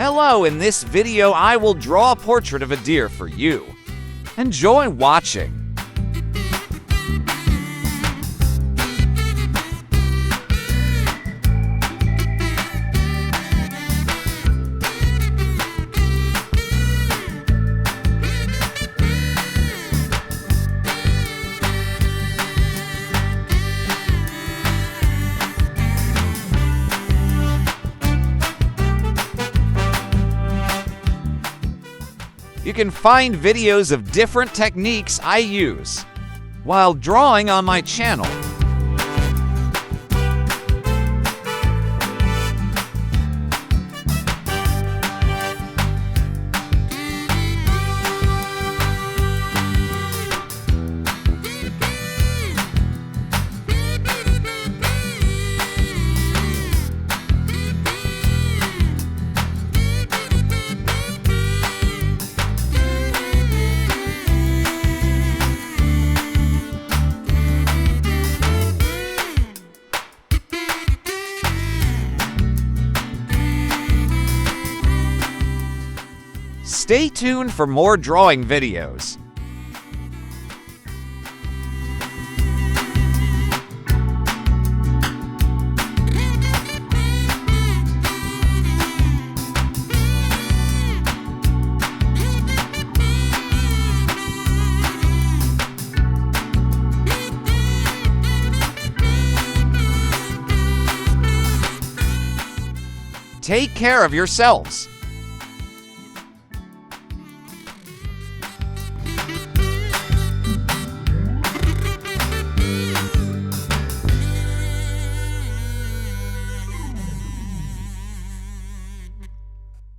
Hello, in this video I will draw a portrait of a deer for you. Enjoy watching. You can find videos of different techniques I use while drawing on my channel. Stay tuned for more drawing videos. Take care of yourselves.